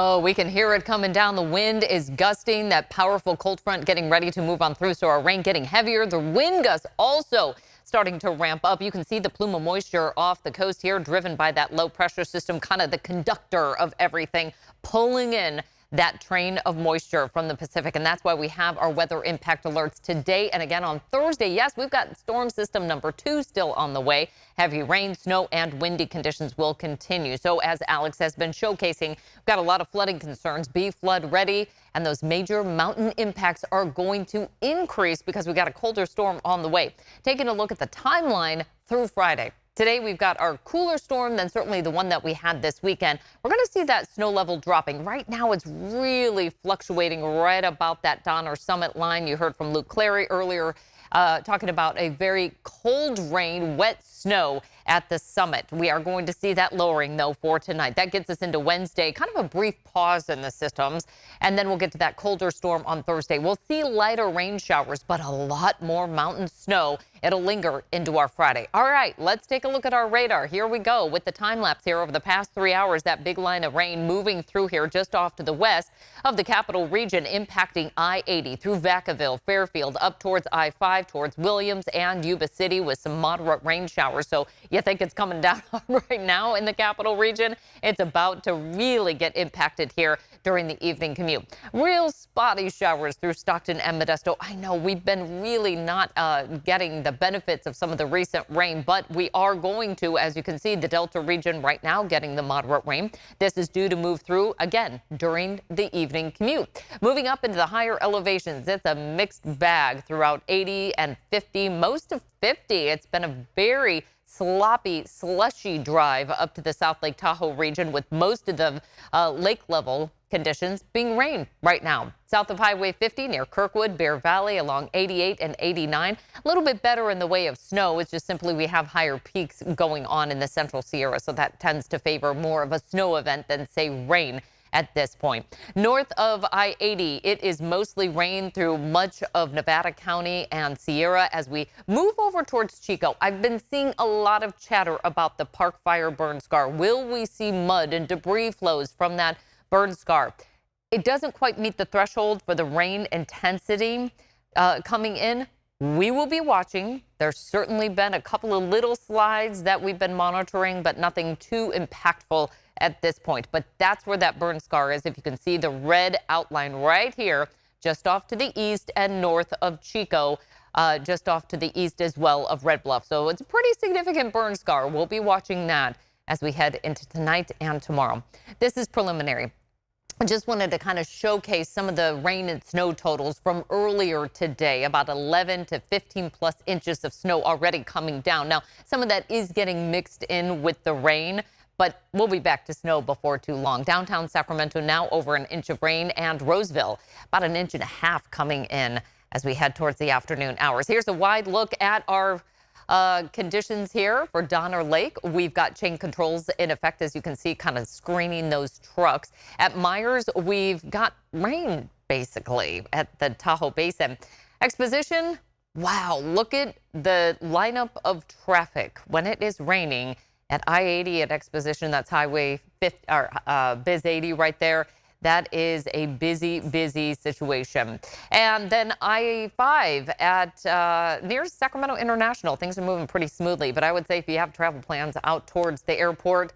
Oh, we can hear it coming down. The wind is gusting. That powerful cold front getting ready to move on through. So our rain getting heavier. The wind gusts also starting to ramp up. You can see the plume of moisture off the coast here, driven by that low pressure system, kind of the conductor of everything, pulling in that train of moisture from the Pacific. And that's why we have our weather impact alerts today and again on Thursday. Yes, we've got storm system number 2 still on the way. Heavy rain, snow, and windy conditions will continue. So as Alex has been showcasing, we've got a lot of flooding concerns. Be flood ready. And those major mountain impacts are going to increase because we got a colder storm on the way. Taking a look at the timeline through Friday. Today, we've got our cooler storm, then certainly the one that we had this weekend. We're going to see that snow level dropping. Right now, it's really fluctuating right about that Donner Summit line. You heard from Luke Clary earlier talking about a very cold rain, wet snow at the summit. We are going to see that lowering, though, for tonight. That gets us into Wednesday, kind of a brief pause in the systems, and then we'll get to that colder storm on Thursday. We'll see lighter rain showers, but a lot more mountain snow. It'll linger into our Friday. All right, let's take a look at our radar. Here we go with the time lapse here over the past 3 hours. That big line of rain moving through here just off to the west of the capital region, impacting I-80 through Vacaville, Fairfield, up towards I-5, towards Williams and Yuba City with some moderate rain showers. So you think it's coming down right now in the capital region? It's about to really get impacted here during the evening commute. Real spotty showers through Stockton and Modesto. I know we've been really not getting the benefits of some of the recent rain, but we are going to, as you can see, the Delta region right now getting the moderate rain. This is due to move through again during the evening commute. Moving up into the higher elevations, it's a mixed bag throughout 80 and 50, most of 50. It's been a very sloppy, slushy drive up to the South Lake Tahoe region, with most of the lake level conditions being rain right now. South of Highway 50 near Kirkwood, Bear Valley, along 88 and 89. A little bit better in the way of snow. It's just simply we have higher peaks going on in the Central Sierra, so that tends to favor more of a snow event than, say, rain at this point. North of I-80, it is mostly rain through much of Nevada County and Sierra as we move over towards Chico. I've been seeing a lot of chatter about the Park Fire burn scar. Will we see mud and debris flows from that burn scar? It doesn't quite meet the threshold for the rain intensity coming in. We will be watching. There's certainly been a couple of little slides that we've been monitoring, but nothing too impactful at this point. But that's where that burn scar is. If you can see the red outline right here, just off to the east and north of Chico, just off to the east as well of Red Bluff. So it's a pretty significant burn scar. We'll be watching that as we head into tonight and tomorrow. This is preliminary. I just wanted to kind of showcase some of the rain and snow totals from earlier today. About 11 to 15 plus inches of snow already coming down. Now, some of that is getting mixed in with the rain, but we'll be back to snow before too long. Downtown Sacramento now over an inch of rain, and Roseville about an inch and a half coming in as we head towards the afternoon hours. Here's a wide look at our conditions here for Donner Lake. We've got chain controls in effect, as you can see, kind of screening those trucks. At Myers, we've got rain basically at the Tahoe Basin. Exposition, wow, look at the lineup of traffic when it is raining at I-80 at Exposition. That's Highway 50, or Biz 80 right there. That is a busy, busy situation. And then I-5 at near Sacramento International. Things are moving pretty smoothly, but I would say if you have travel plans out towards the airport,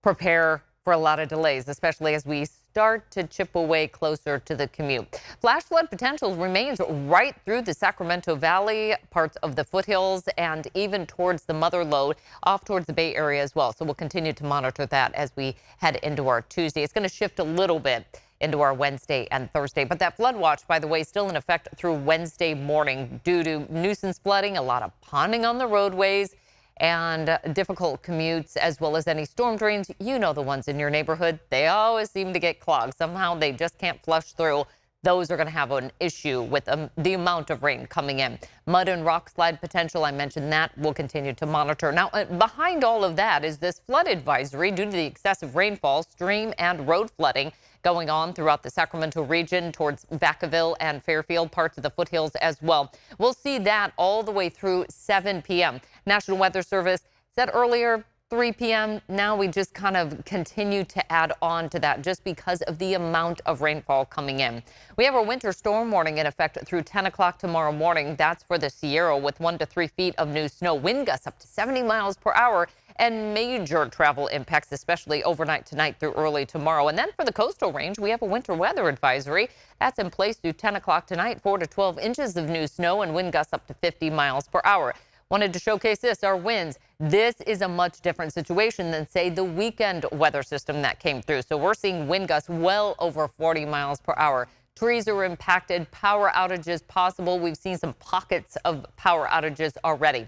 prepare for a lot of delays, especially as we start to chip away closer to the commute. Flash flood potential remains right through the Sacramento Valley, parts of the foothills, and even towards the Mother Lode, off towards the Bay Area as well. So we'll continue to monitor that as we head into our Tuesday. It's going to shift a little bit into our Wednesday and Thursday. But that flood watch, by the way, still in effect through Wednesday morning due to nuisance flooding, a lot of ponding on the roadways, and difficult commutes, as well as any storm drains. You know the ones in your neighborhood. They always seem to get clogged. Somehow they just can't flush through. Those are going to have an issue with the amount of rain coming in. Mud and rock slide potential, I mentioned that. We'll continue to monitor. Now, behind all of that is this flood advisory due to the excessive rainfall, stream and road flooding going on throughout the Sacramento region towards Vacaville and Fairfield, parts of the foothills as well. We'll see that all the way through 7 p.m. National Weather Service said earlier 3 p.m. now we just kind of continue to add on to that just because of the amount of rainfall coming in. We have a winter storm warning in effect through 10 o'clock tomorrow morning. That's for the Sierra with 1 to 3 feet of new snow, wind gusts up to 70 miles per hour, and major travel impacts, especially overnight tonight through early tomorrow. And then for the coastal range, we have a winter weather advisory that's in place through 10 o'clock tonight, 4 to 12 inches of new snow and wind gusts up to 50 miles per hour. Wanted to showcase this, our winds. This is a much different situation than, say, the weekend weather system that came through. So we're seeing wind gusts well over 40 miles per hour. Trees are impacted, power outages possible. We've seen some pockets of power outages already.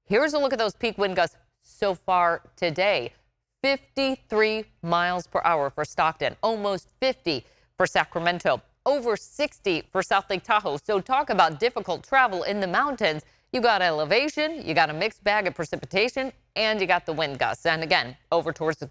Here's a look at those peak wind gusts so far today. 53 miles per hour for Stockton, almost 50 for Sacramento, over 60 for South Lake Tahoe. So talk about difficult travel in the mountains. You got elevation, you got a mixed bag of precipitation, and you got the wind gusts. And again, over towards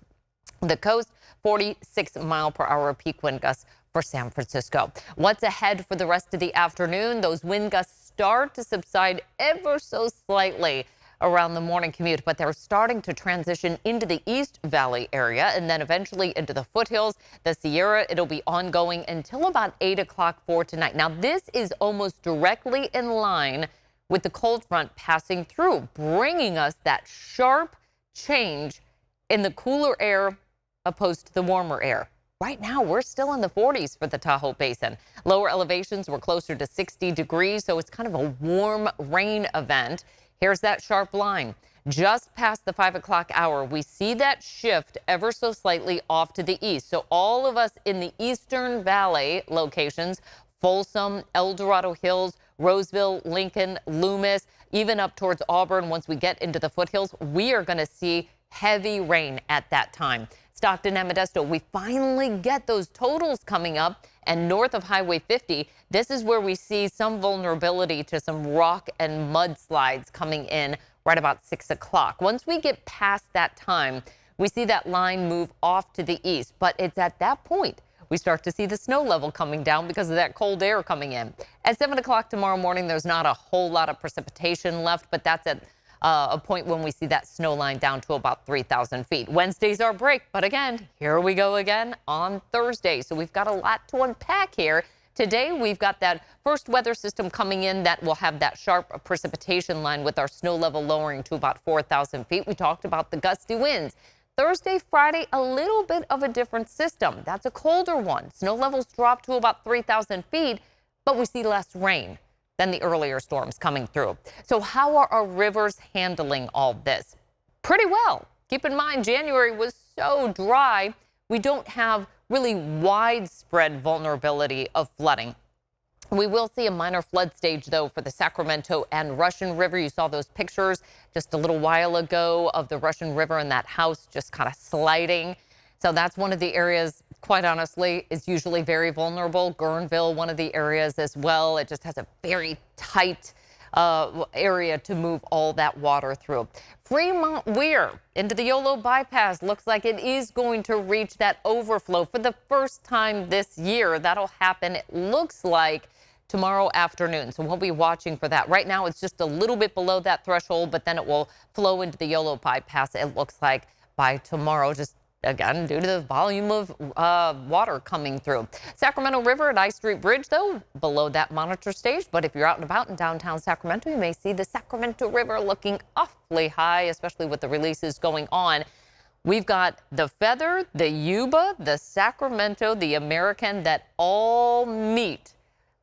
the coast, 46 mile per hour peak wind gusts for San Francisco. What's ahead for the rest of the afternoon? Those wind gusts start to subside ever so slightly around the morning commute, but they're starting to transition into the East Valley area and then eventually into the foothills. The Sierra, it'll be ongoing until about 8 o'clock for tonight. Now, this is almost directly in line with the cold front passing through, bringing us that sharp change in the cooler air opposed to the warmer air. Right now, we're still in the 40s for the Tahoe Basin. Lower elevations were closer to 60 degrees, so it's kind of a warm rain event. Here's that sharp line. Just past the 5 o'clock hour, we see that shift ever so slightly off to the east. So all of us in the Eastern Valley locations, Folsom, El Dorado Hills, Roseville, Lincoln, Loomis, even up towards Auburn, once we get into the foothills, we are going to see heavy rain at that time. Stockton and Modesto, we finally get those totals coming up, and north of Highway 50, this is where we see some vulnerability to some rock and mudslides coming in right about 6 o'clock. Once we get past that time, we see that line move off to the east, but it's at that point we start to see the snow level coming down because of that cold air coming in. At 7 o'clock tomorrow morning, there's not a whole lot of precipitation left, but that's at a point when we see that snow line down to about 3,000 feet. Wednesday's our break, but again, here we go again on Thursday. So we've got a lot to unpack here. Today, we've got that first weather system coming in that will have that sharp precipitation line with our snow level lowering to about 4,000 feet. We talked about the gusty winds. Thursday, Friday, a little bit of a different system. That's a colder one. Snow levels drop to about 3,000 feet, but we see less rain than the earlier storms coming through. So how are our rivers handling all this? Pretty well. Keep in mind, January was so dry, we don't have really widespread vulnerability of flooding. We will see a minor flood stage, though, for the Sacramento and Russian River. You saw those pictures just a little while ago of the Russian River and that house just kind of sliding. So that's one of the areas, quite honestly, is usually very vulnerable. Guerneville, one of the areas as well. It just has a very tight area to move all that water through. Fremont Weir into the Yolo bypass looks like it is going to reach that overflow for the first time this year. That'll happen, it looks like, tomorrow afternoon. So we'll be watching for that. Right now, it's just a little bit below that threshold, but then it will flow into the Yolo bypass, it looks like, by tomorrow, just again, due to the volume of water coming through. Sacramento River at I Street Bridge, though, below that monitor stage. But if you're out and about in downtown Sacramento, you may see the Sacramento River looking awfully high, especially with the releases going on. We've got the Feather, the Yuba, the Sacramento, the American that all meet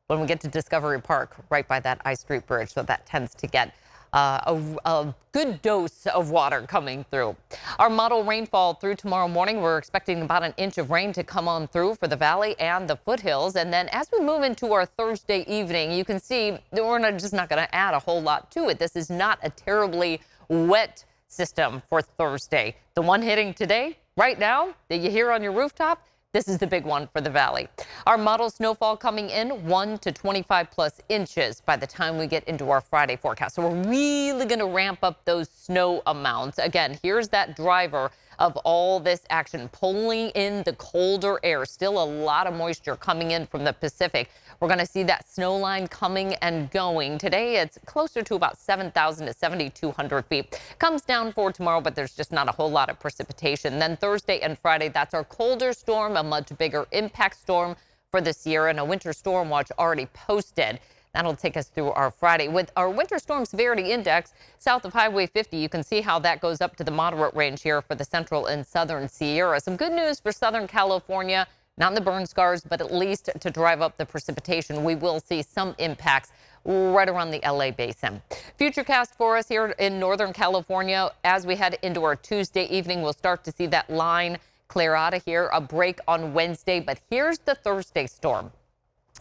when we get to Discovery Park right by that I Street Bridge. So that tends to get a good dose of water coming through. Our model rainfall through tomorrow morning, we're expecting about an inch of rain to come on through for the valley and the foothills. And then as we move into our Thursday evening, you can see that we're just not going to add a whole lot to it. This is not a terribly wet system for Thursday. The one hitting today, right now, that you hear on your rooftop, this is the big one for the valley. Our model snowfall coming in 1 to 25 plus inches by the time we get into our Friday forecast. So we're really going to ramp up those snow amounts. Again, here's that driver of all this action pulling in the colder air. Still a lot of moisture coming in from the Pacific. We're going to see that snow line coming and going. Today, it's closer to about 7,000 to 7,200 feet. Comes down for tomorrow, but there's just not a whole lot of precipitation. Then Thursday and Friday, that's our colder storm, a much bigger impact storm for this year, and a winter storm watch already posted. That'll take us through our Friday. With our winter storm severity index south of Highway 50, you can see how that goes up to the moderate range here for the central and southern Sierra. Some good news for Southern California. Not in the burn scars, but at least to drive up the precipitation. We will see some impacts right around the LA basin. Futurecast for us here in Northern California. As we head into our Tuesday evening, we'll start to see that line clear out of here. A break on Wednesday, but here's the Thursday storm.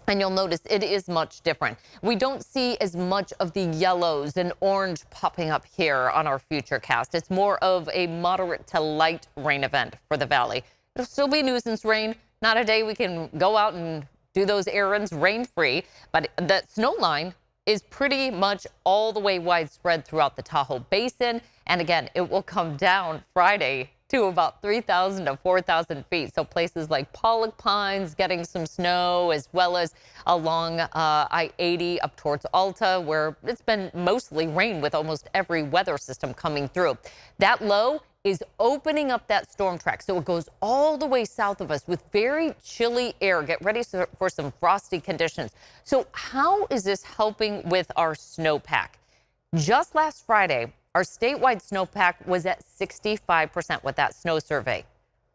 And you'll notice it is much different. We don't see as much of the yellows and orange popping up here on our Futurecast. It's more of a moderate to light rain event for the valley. It'll still be nuisance rain. Not a day we can go out and do those errands rain-free, but the snow line is pretty much all the way widespread throughout the Tahoe Basin. And again, it will come down Friday to about 3,000 to 4,000 feet. So places like Pollock Pines getting some snow, as well as along I-80 up towards Alta, where it's been mostly rain with almost every weather system coming through. That low is opening up that storm track. So it goes all the way south of us with very chilly air. Get ready for some frosty conditions. So how is this helping with our snowpack? Just last Friday, our statewide snowpack was at 65% with that snow survey.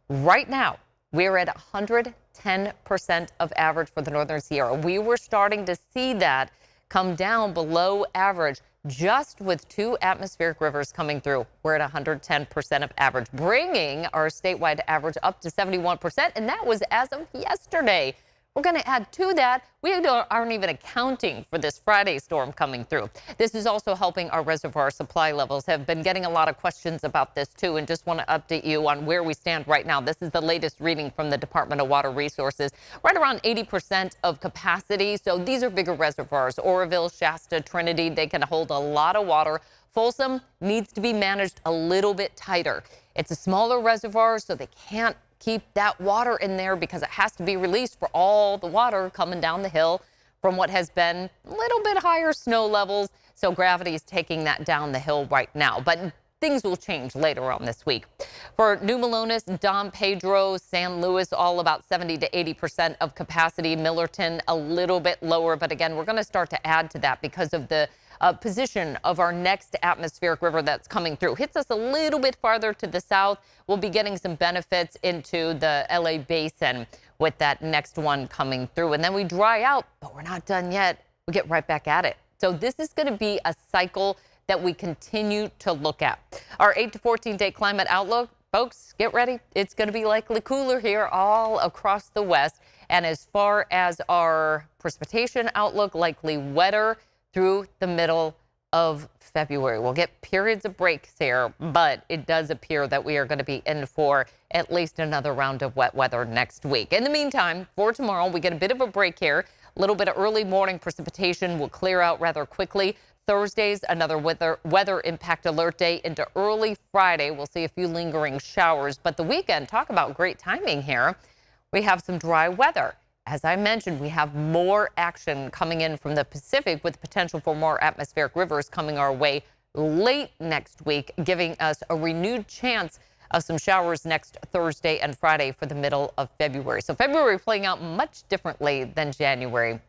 Right now, we're at 110% of average for the Northern Sierra. We were starting to see that come down below average just with 2 atmospheric rivers coming through. We're at 110% of average, bringing our statewide average up to 71%, and that was as of yesterday. We're going to add to that. We aren't even accounting for this Friday storm coming through. This is also helping our reservoir supply levels. Have been getting a lot of questions about this too, and just want to update you on where we stand right now. This is the latest reading from the Department of Water Resources, right around 80% of capacity. So these are bigger reservoirs. Oroville, Shasta, Trinity, they can hold a lot of water. Folsom needs to be managed a little bit tighter. It's a smaller reservoir, so they can't keep that water in there because it has to be released for all the water coming down the hill from what has been a little bit higher snow levels. So gravity is taking that down the hill right now, but things will change later on this week. For New Melones, Don Pedro, San Luis, all about 70 to 80% of capacity. Millerton, a little bit lower, but again, we're going to start to add to that because of the position of our next atmospheric river that's coming through. Hits us a little bit farther to the south. We'll be getting some benefits into the LA basin with that next one coming through. And then we dry out, but we're not done yet. We get right back at it. So this is going to be a cycle that we continue to look at. Our 8 to 14 day climate outlook, folks, get ready. It's going to be likely cooler here all across the west. And as far as our precipitation outlook, likely wetter through the middle of February. We'll get periods of breaks here, but it does appear that we are going to be in for at least another round of wet weather next week. In the meantime, for tomorrow, we get a bit of a break here. A little bit of early morning precipitation will clear out rather quickly. Thursday's another weather impact alert day into early Friday. We'll see a few lingering showers, but the weekend, talk about great timing here. We have some dry weather. As I mentioned, we have more action coming in from the Pacific with potential for more atmospheric rivers coming our way late next week, giving us a renewed chance of some showers next Thursday and Friday for the middle of February. So February playing out much differently than January.